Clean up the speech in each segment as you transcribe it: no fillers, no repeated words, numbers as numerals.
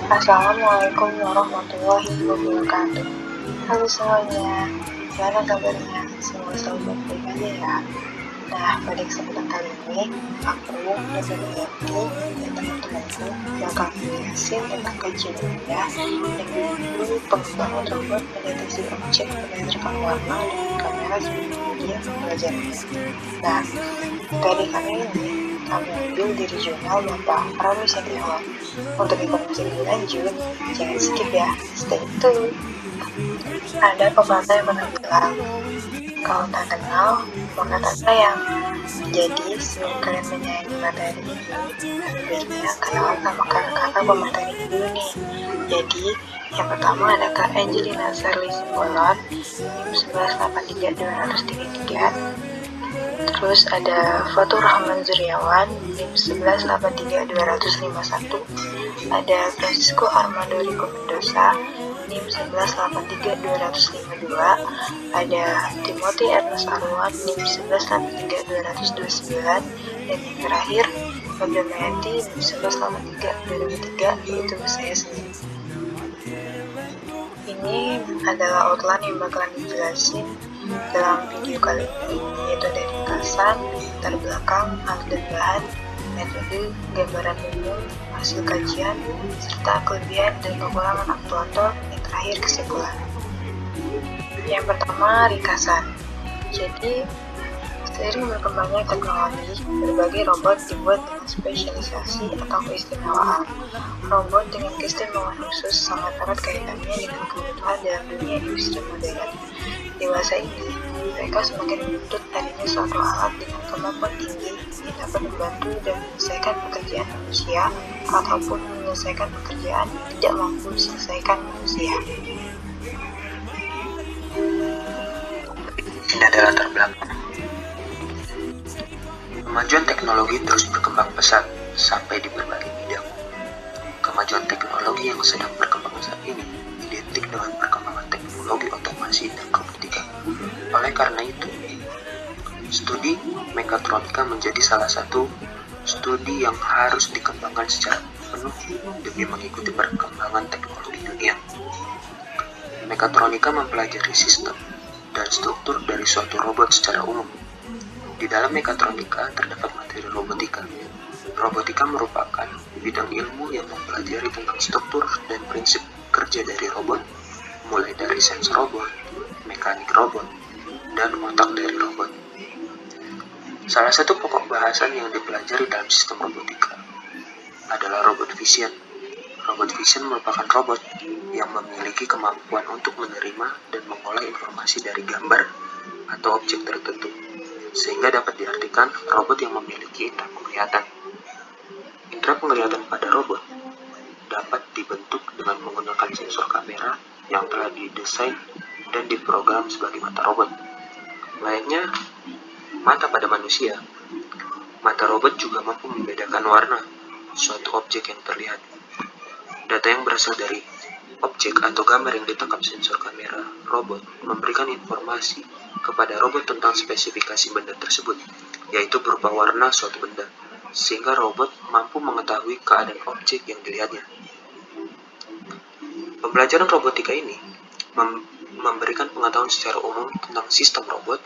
Assalamualaikum warahmatullahi wabarakatuh. Halo semuanya, gimana kabarnya? Semoga selalu baik-baik aja ya. Nah, pada kesempatan kali ini, aku dan Yanti dan teman-temanku bakal menjelaskan tentang kajian ilmiah yang berjudul pengembangan robot mendeteksi objek berdasarkan warna dengan kamera sebagai media pembelajarannya. Nah, materi kali ini kami ambil dari jurnal Bapak Pramu Setiawan. Untuk informasi lebih lanjut, jangan skip ya, stay tune. Ada pepatah yang pernah bilang, kalau tak kenal, maka tak sayang. Jadi, sebelum kalian menyayangi materi ini, lebih baiknya kenal sama kakak-kakak pemateri ini dulu nih. Jadi, yang pertama ada Kak Angelina Sarli Simbolon, NIM 1183233. Terus ada Fatur Rahman Zuriawan, NIM 1183251. Ada Francisco Armando Rico Mendoza, NIM 1183252. Ada Timothy Ernest Arwan, NIM 1183229. Dan yang terakhir, Fabio Mayanti, NIM 1183223, yaitu saya sendiri. Ini adalah outline yang bakalan dijelasin dalam video kali ini, yaitu dari ringkasan, latar belakang, alat dan bahan, metode, gambaran umum, hasil kajian, serta kelebihan dan kekurangan aktuator, yang terakhir kesimpulan. Yang pertama, ringkasan. Jadi, seiring berkembangnya teknologi, berbagai robot dibuat dengan spesialisasi atau keistimewaan. Robot dengan keistimewaan khusus sangat erat kaitannya dengan kebutuhan dalam dunia industri modern. Dewasa ini, mereka semakin menuntut adanya suatu alat dengan kemampuan tinggi yang dapat membantu dan menyelesaikan pekerjaan manusia ataupun menyelesaikan pekerjaan yang tidak mampu diselesaikan manusia. Ini adalah latar belakang. Kemajuan teknologi terus berkembang pesat sampai di berbagai bidang. Kemajuan teknologi yang sedang berkembang saat ini identik dengan perkembangan teknologi otomasi dan robotika. Oleh karena itu, studi mekatronika menjadi salah satu studi yang harus dikembangkan secara penuh demi mengikuti perkembangan teknologi dunia. Mekatronika mempelajari sistem dan struktur dari suatu robot secara umum. Di dalam mekatronika terdapat materi robotika. Robotika merupakan bidang ilmu yang mempelajari tentang struktur dan prinsip kerja dari robot, mulai dari sensor robot, mekanik robot, dan otak dari robot. Salah satu pokok bahasan yang dipelajari dalam sistem robotika adalah robot vision. Robot vision merupakan robot yang memiliki kemampuan untuk menerima dan mengolah informasi dari gambar atau objek tertentu, sehingga dapat diartikan robot yang memiliki indera penglihatan. Indera penglihatan pada robot dapat dibentuk dengan menggunakan sensor kamera yang telah didesain dan diprogram sebagai mata robot. Layaknya mata pada manusia, mata robot juga mampu membedakan warna suatu objek yang terlihat. Data yang berasal dari objek atau gambar yang ditangkap sensor kamera robot memberikan informasi kepada robot tentang spesifikasi benda tersebut, yaitu berupa warna suatu benda, sehingga robot mampu mengetahui keadaan objek yang dilihatnya. Pembelajaran robotika ini memberikan pengetahuan secara umum tentang sistem robot,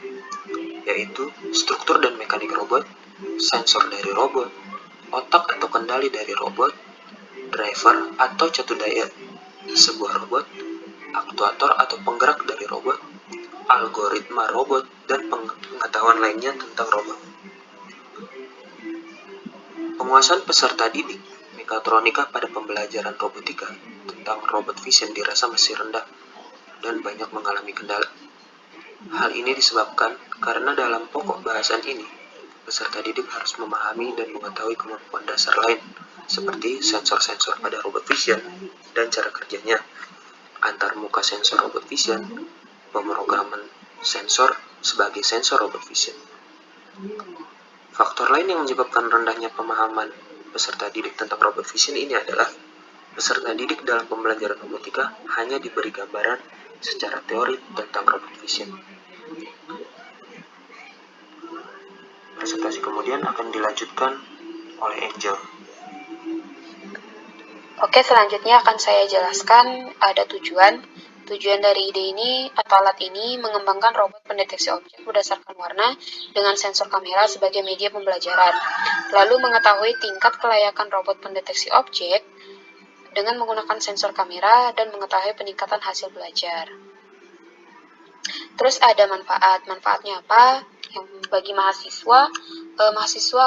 yaitu struktur dan mekanik robot, sensor dari robot, otak atau kendali dari robot, driver atau catu daya sebuah robot, aktuator atau penggerak dari robot, algoritma robot, dan pengetahuan lainnya tentang robot. Penguasaan peserta didik mekatronika pada pembelajaran robotika tentang robot vision dirasa masih rendah dan banyak mengalami kendala. Hal ini disebabkan karena dalam pokok bahasan ini, peserta didik harus memahami dan mengetahui kemampuan dasar lain, seperti sensor-sensor pada robot vision dan cara kerjanya, antar muka sensor robot vision, pemrograman sensor sebagai sensor robot vision. Faktor lain yang menyebabkan rendahnya pemahaman peserta didik tentang robot vision ini adalah peserta didik dalam pembelajaran robotika hanya diberi gambaran secara teori tentang robot vision. Presentasi kemudian akan dilanjutkan oleh Angel. Oke, selanjutnya akan saya jelaskan ada tujuan. Tujuan dari ide ini atau alat ini mengembangkan robot pendeteksi objek berdasarkan warna dengan sensor kamera sebagai media pembelajaran. Lalu mengetahui tingkat kelayakan robot pendeteksi objek dengan menggunakan sensor kamera dan mengetahui peningkatan hasil belajar. Terus ada manfaat. Manfaatnya apa? Yang bagi mahasiswa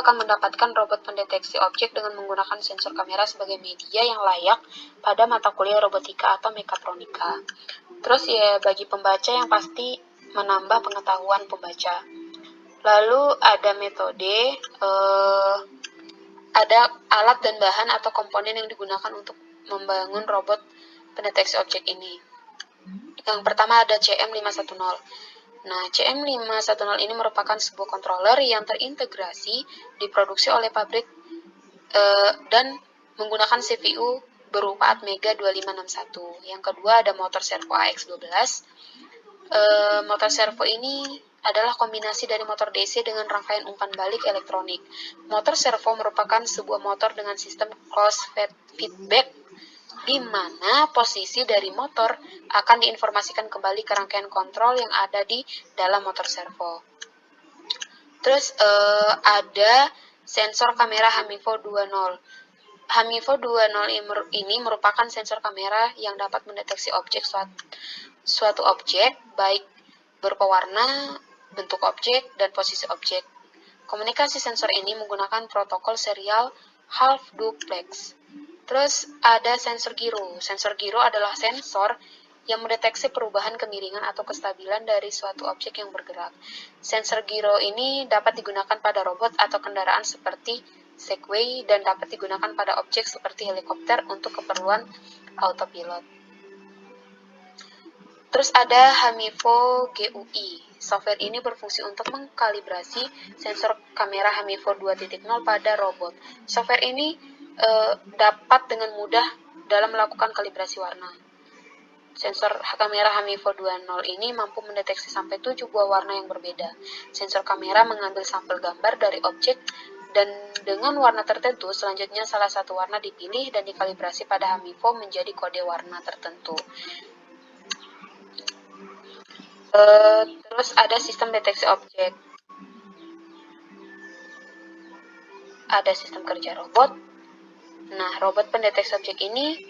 akan mendapatkan robot pendeteksi objek dengan menggunakan sensor kamera sebagai media yang layak pada mata kuliah robotika atau mekatronika. Terus ya bagi pembaca yang pasti menambah pengetahuan pembaca. Lalu ada metode, ada alat dan bahan atau komponen yang digunakan untuk membangun robot pendeteksi objek ini. Yang pertama ada CM510. Nah, CM510 ini merupakan sebuah controller yang terintegrasi diproduksi oleh pabrik dan menggunakan CPU berupa Atmega 2561. Yang kedua ada motor servo AX12. Motor servo ini adalah kombinasi dari motor DC dengan rangkaian umpan balik elektronik. Motor servo merupakan sebuah motor dengan sistem closed feedback di mana posisi dari motor akan diinformasikan kembali ke rangkaian kontrol yang ada di dalam motor servo. Terus ada sensor kamera Hamivo 20. Hamivo 20 ini merupakan sensor kamera yang dapat mendeteksi suatu objek, baik berupa warna, bentuk objek, dan posisi objek. Komunikasi sensor ini menggunakan protokol serial half duplex. Terus ada sensor giro. Sensor giro adalah sensor yang mendeteksi perubahan kemiringan atau kestabilan dari suatu objek yang bergerak. Sensor giro ini dapat digunakan pada robot atau kendaraan seperti Segway dan dapat digunakan pada objek seperti helikopter untuk keperluan autopilot. Terus ada Hamivo GUI. Software ini berfungsi untuk mengkalibrasi sensor kamera Hamivo 2.0 pada robot. Software ini dapat dengan mudah dalam melakukan kalibrasi warna. Sensor kamera Hamivo 20 ini mampu mendeteksi sampai 7 buah warna yang berbeda. Sensor kamera mengambil sampel gambar dari objek dan dengan warna tertentu, selanjutnya salah satu warna dipilih dan dikalibrasi pada Hamivo menjadi kode warna tertentu. Terus ada sistem deteksi objek. Ada sistem kerja robot. Nah, robot pendeteksi objek ini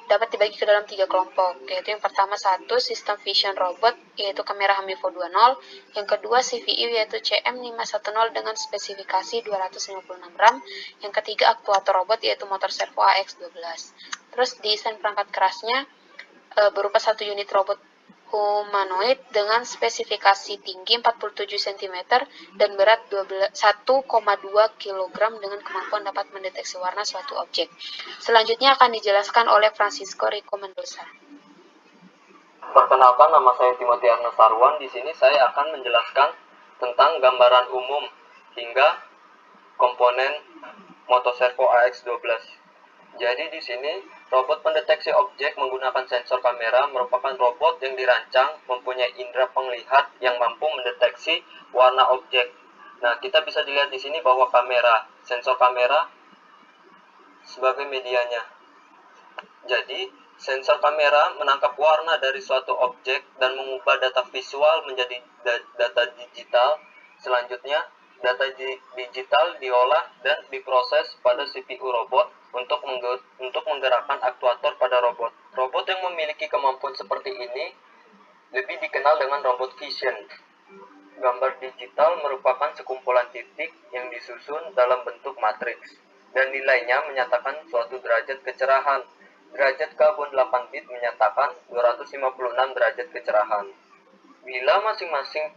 dapat dibagi ke dalam 3 kelompok, yaitu yang pertama sistem vision robot, yaitu kamera Hamivo 20, yang kedua CPU yaitu CM510 dengan spesifikasi 256 RAM, yang ketiga aktuator robot yaitu motor servo AX12. Terus desain perangkat kerasnya berupa satu unit robot humanoid dengan spesifikasi tinggi 47 cm dan berat 1,2 kg dengan kemampuan dapat mendeteksi warna suatu objek. Selanjutnya akan dijelaskan oleh Francisco Rico Mendoza. Perkenalkan, nama saya Timothy Ernest Sarwan. Di sini saya akan menjelaskan tentang gambaran umum hingga komponen motor servo AX12. Jadi di sini robot pendeteksi objek menggunakan sensor kamera merupakan robot yang dirancang mempunyai indera penglihat yang mampu mendeteksi warna objek. Nah, kita bisa dilihat di sini bahwa sensor kamera sebagai medianya. Jadi, sensor kamera menangkap warna dari suatu objek dan mengubah data visual menjadi data digital. Selanjutnya, data digital diolah dan diproses pada CPU robot untuk menggerakkan aktuator pada robot. Robot yang memiliki kemampuan seperti ini lebih dikenal dengan robot vision. Gambar digital merupakan sekumpulan titik yang disusun dalam bentuk matriks, dan nilainya menyatakan suatu derajat kecerahan. Derajat karbon 8 bit menyatakan 256 derajat kecerahan. Bila masing-masing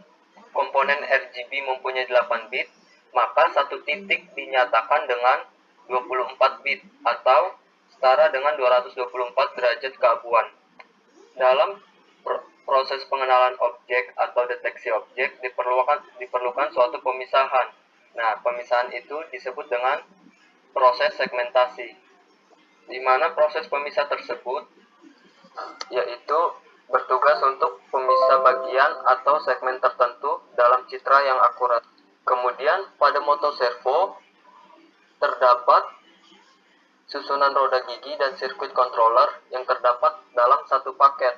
komponen RGB mempunyai 8 bit, maka satu titik dinyatakan dengan 24 bit atau setara dengan 224 derajat keabuan. Dalam proses pengenalan objek atau deteksi objek diperlukan suatu pemisahan. Nah, pemisahan itu disebut dengan proses segmentasi, di mana proses pemisah tersebut yaitu bertugas untuk pemisah bagian atau segmen tertentu dalam citra yang akurat. Kemudian pada motor servo terdapat susunan roda gigi, dan sirkuit controller yang terdapat dalam satu paket.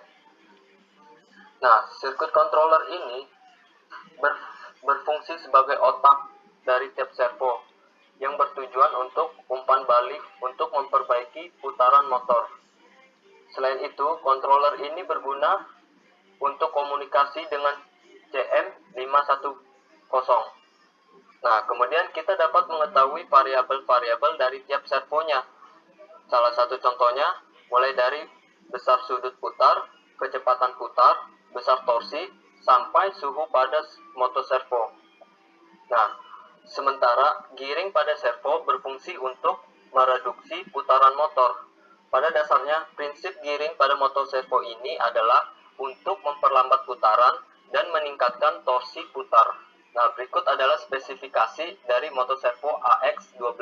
Nah, sirkuit controller ini berfungsi sebagai otak dari tiap servo yang bertujuan untuk umpan balik untuk memperbaiki putaran motor. Selain itu, controller ini berguna untuk komunikasi dengan CM510. Nah, kemudian kita dapat mengetahui variabel-variabel dari tiap servonya. Salah satu contohnya mulai dari besar sudut putar, kecepatan putar, besar torsi, sampai suhu pada motor servo. Nah, sementara giring pada servo berfungsi untuk mereduksi putaran motor. Pada dasarnya, prinsip giring pada motor servo ini adalah untuk memperlambat putaran dan meningkatkan torsi putar. Nah, berikut adalah spesifikasi dari motor servo AX12.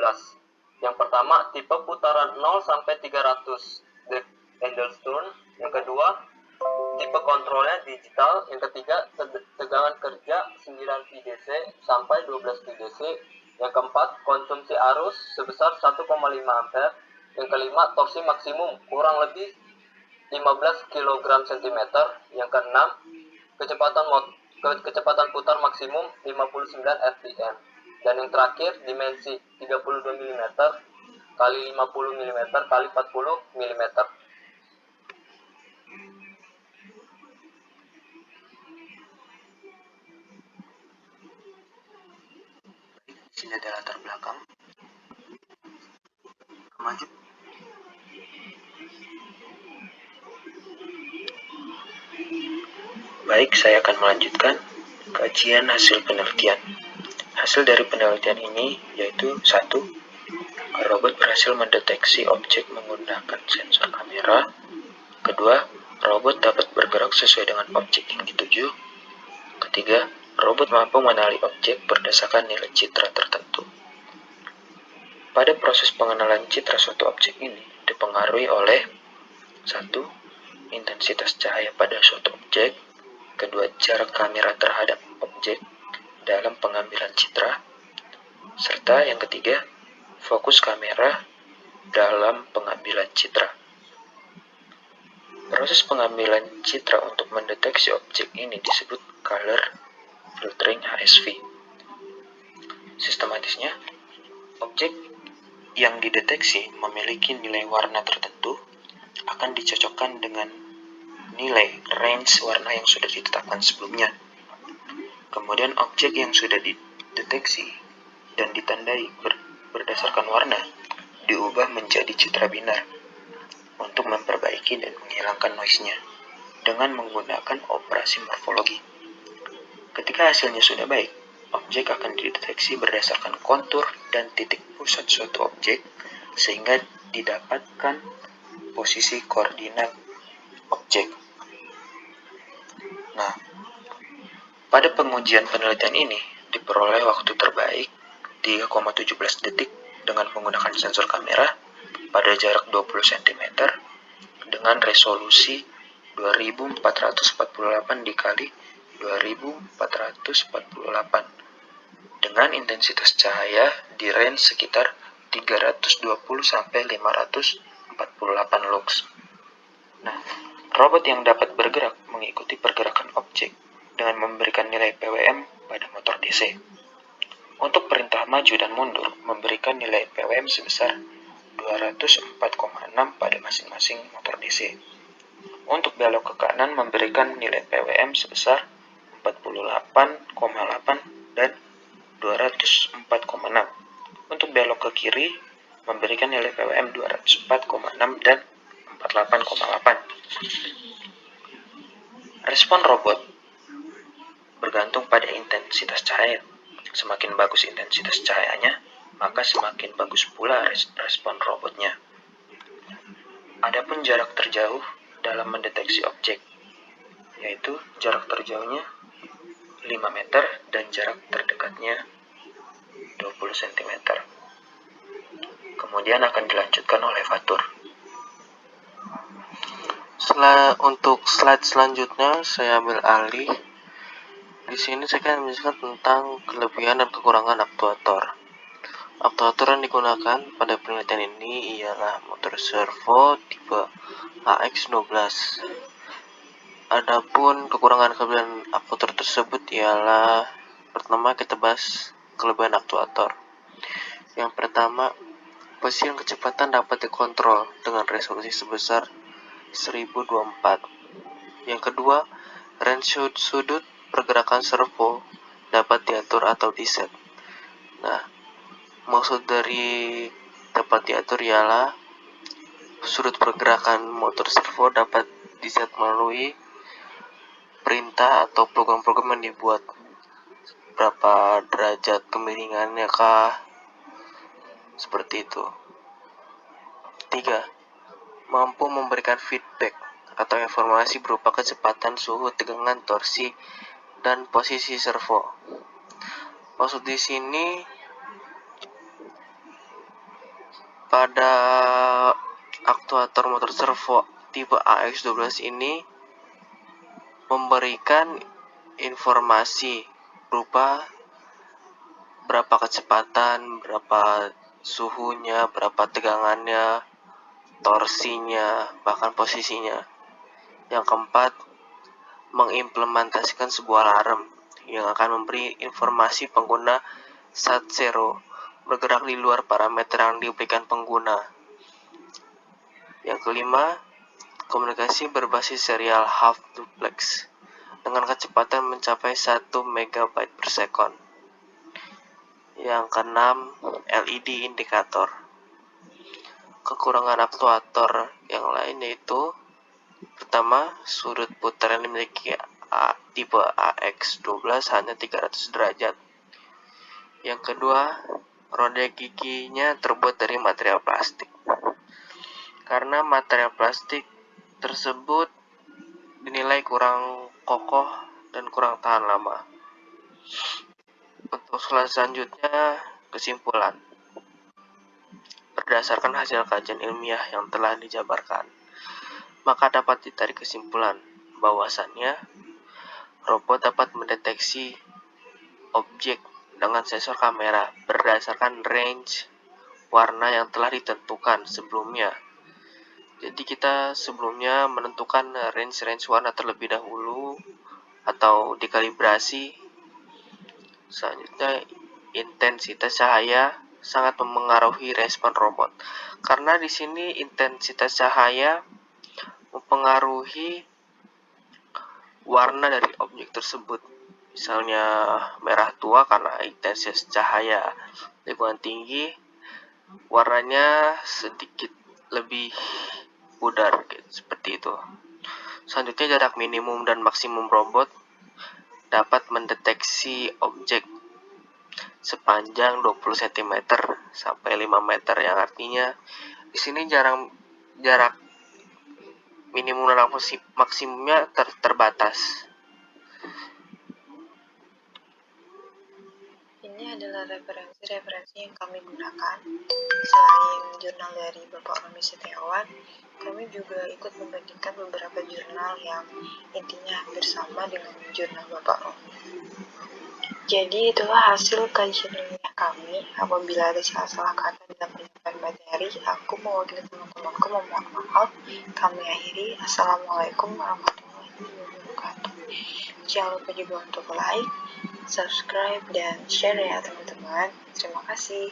Yang pertama, tipe putaran 0 sampai 300 Endelstone. Yang kedua, tipe kontrolnya digital. Yang ketiga, tegangan kerja 9 VDC sampai 12 VDC. Yang keempat, konsumsi arus sebesar 1,5 ampere. Yang kelima, torsi maksimum kurang lebih 15 kg cm. Yang keenam, kecepatan putar maksimum 59 rpm. Dan yang terakhir, dimensi 32 mm kali 50 mm kali 40 mm. Sini ada latar belakang. Maju. Baik, saya akan melanjutkan kajian hasil penelitian. Hasil dari penelitian ini yaitu 1. Robot berhasil mendeteksi objek menggunakan sensor kamera. Kedua, robot dapat bergerak sesuai dengan objek yang dituju. Ketiga, robot mampu mengenali objek berdasarkan nilai citra tertentu. Pada proses pengenalan citra suatu objek ini dipengaruhi oleh 1. Intensitas cahaya pada suatu objek. Kedua, jarak kamera terhadap objek dalam pengambilan citra. Serta yang ketiga, fokus kamera dalam pengambilan citra. Proses pengambilan citra untuk mendeteksi objek ini disebut color filtering HSV. Sistematisnya, objek yang dideteksi memiliki nilai warna tertentu akan dicocokkan dengan nilai range warna yang sudah ditetapkan sebelumnya. Kemudian objek yang sudah dideteksi dan ditandai berdasarkan warna diubah menjadi citra binar untuk memperbaiki dan menghilangkan noise-nya dengan menggunakan operasi morfologi. Ketika hasilnya sudah baik, objek akan dideteksi berdasarkan kontur dan titik pusat suatu objek sehingga didapatkan posisi koordinat objek. Nah, pada pengujian penelitian ini diperoleh waktu terbaik 3,17 detik dengan menggunakan sensor kamera pada jarak 20 cm dengan resolusi 2448 dikali 2448 dengan intensitas cahaya di range sekitar 320 sampai 548 lux. Nah, robot yang dapat bergerak mengikuti pergerakan objek dengan memberikan nilai PWM pada motor DC. Untuk perintah maju dan mundur memberikan nilai PWM sebesar 204,6 pada masing-masing motor DC. Untuk belok ke kanan memberikan nilai PWM sebesar 48,8 dan 204,6. Untuk belok ke kiri memberikan nilai PWM 204,6 dan 48,8. Respon robot bergantung pada intensitas cahaya. Semakin bagus intensitas cahayanya, maka semakin bagus pula respon robotnya. Adapun jarak terjauh dalam mendeteksi objek, yaitu jarak terjauhnya 5 meter dan jarak terdekatnya 20 cm. Kemudian akan dilanjutkan oleh Fatur. Untuk slide selanjutnya saya ambil alih. Di sini saya akan menjelaskan tentang kelebihan dan kekurangan aktuator. Aktuator yang digunakan pada penelitian ini ialah motor servo tipe AX12. Adapun kekurangan kelebihan aktuator tersebut ialah, pertama kita bahas kelebihan aktuator. Yang pertama, posisi dan kecepatan dapat dikontrol dengan resolusi sebesar 1024. Yang kedua, range sudut pergerakan servo dapat diatur atau diset. Nah, maksud dari dapat diatur ialah sudut pergerakan motor servo dapat diset melalui perintah atau program-program yang dibuat. Berapa derajat kemiringannya kah? Seperti itu. 3. Mampu memberikan feedback atau informasi berupa kecepatan, suhu, tegangan, torsi, dan posisi servo. Maksud di sini, pada aktuator motor servo tipe AX12 ini memberikan informasi berupa berapa kecepatan, berapa suhunya, berapa tegangannya, torsinya, bahkan posisinya. Yang keempat, mengimplementasikan sebuah alarm yang akan memberi informasi pengguna saat zero bergerak di luar parameter yang diberikan pengguna. Yang kelima, komunikasi berbasis serial half duplex dengan kecepatan mencapai 1 MB per second. Yang keenam, LED indikator. Kekurangan aktuator yang lain yaitu, pertama, sudut putar yang dimiliki tipe AX12 hanya 300 derajat. Yang kedua, roda giginya terbuat dari material plastik. Karena material plastik tersebut dinilai kurang kokoh dan kurang tahan lama. Untuk slide selanjutnya, kesimpulan. Berdasarkan hasil kajian ilmiah yang telah dijabarkan, maka dapat ditarik kesimpulan bahwasannya robot dapat mendeteksi objek dengan sensor kamera berdasarkan range warna yang telah ditentukan sebelumnya. Jadi kita sebelumnya menentukan range warna terlebih dahulu atau dikalibrasi. Selanjutnya, intensitas cahaya sangat memengaruhi respon robot. Karena di sini intensitas cahaya mempengaruhi warna dari objek tersebut. Misalnya merah tua karena intensitas cahaya lingkungan tinggi, warnanya sedikit lebih pudar, seperti itu. Selanjutnya, jarak minimum dan maksimum robot dapat mendeteksi objek sepanjang 20 cm sampai 5 meter, yang artinya di sini jarak minimum dan maksimumnya terbatas. Ini adalah referensi yang kami gunakan. Selain jurnal dari Bapak Romi Setiawan, kami juga ikut membandingkan beberapa jurnal yang intinya hampir sama dengan jurnal Bapak Romi. Jadi itulah hasil kajian ilmiah kami. Apabila ada salah-salah kata dalam penyampaian materi, aku mewakili teman-temanku memohon maaf. Kami akhiri. Assalamualaikum warahmatullahi wabarakatuh. Jangan lupa juga untuk like, subscribe, dan share ya teman-teman. Terima kasih.